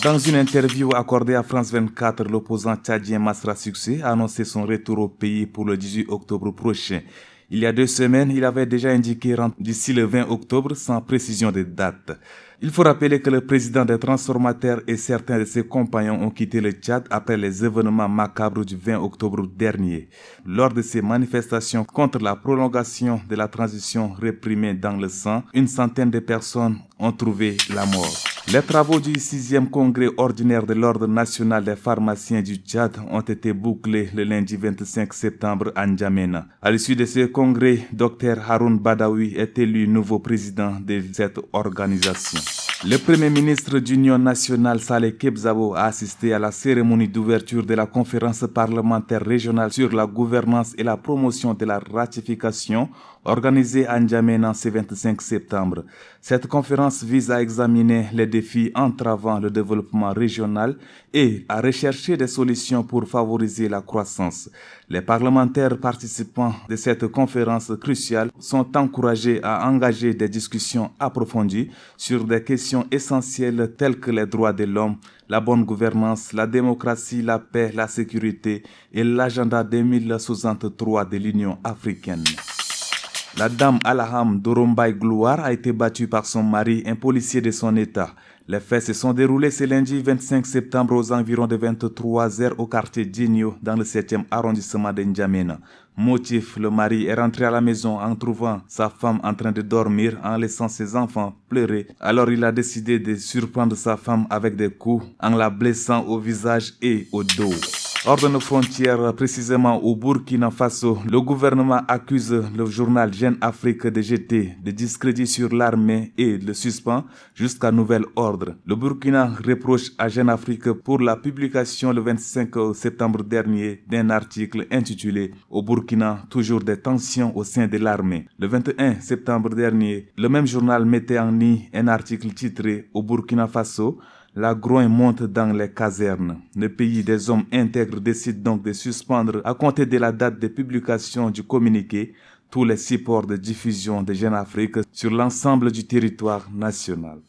Dans une interview accordée à France 24, l'opposant tchadien Masra Succès a annoncé son retour au pays pour le 18 octobre prochain. Il y a 2 semaines, il avait déjà indiqué rentrer d'ici le 20 octobre sans précision de date. Il faut rappeler que le président des transformateurs et certains de ses compagnons ont quitté le Tchad après les événements macabres du 20 octobre dernier. Lors de ces manifestations contre la prolongation de la transition réprimée dans le sang, une centaine de personnes ont trouvé la mort. Les travaux du 6e congrès ordinaire de l'Ordre national des pharmaciens du Tchad ont été bouclés le lundi 25 septembre à N'Djamena. À l'issue de ce congrès, Dr Haroun Badawi est élu nouveau président de cette organisation. Le Premier ministre d'Union nationale Saleh Kebzabo a assisté à la cérémonie d'ouverture de la conférence parlementaire régionale sur la gouvernance et la promotion de la ratification organisée à N'Djamena ce 25 septembre. Cette conférence vise à examiner les défis entravant le développement régional et à rechercher des solutions pour favoriser la croissance. Les parlementaires participants de cette conférence cruciale sont encouragés à engager des discussions approfondies sur des questions essentielles telles que les droits de l'homme, la bonne gouvernance, la démocratie, la paix, la sécurité et l'agenda 2063 de l'Union africaine. La dame Alaham Dorombay Gloire a été battue par son mari, un policier de son état. Les faits se sont déroulés ce lundi 25 septembre aux environs de 23h au quartier Djinio dans le 7e arrondissement de N'Djamena. Motif, le mari est rentré à la maison en trouvant sa femme en train de dormir en laissant ses enfants pleurer. Alors il a décidé de surprendre sa femme avec des coups en la blessant au visage et au dos. Hors de nos frontières, précisément au Burkina Faso, le gouvernement accuse le journal Jeune Afrique de jeter des discrédits sur l'armée et le suspend jusqu'à nouvel ordre. Le Burkina reproche à Jeune Afrique pour la publication le 25 septembre dernier d'un article intitulé « Au Burkina, toujours des tensions au sein de l'armée ». Le 21 septembre dernier, le même journal mettait en ligne un article titré « Au Burkina Faso ». La grogne monte dans les casernes. Le pays des hommes intègres décide donc de suspendre, à compter de la date de publication du communiqué, tous les supports de diffusion de Jeune Afrique sur l'ensemble du territoire national.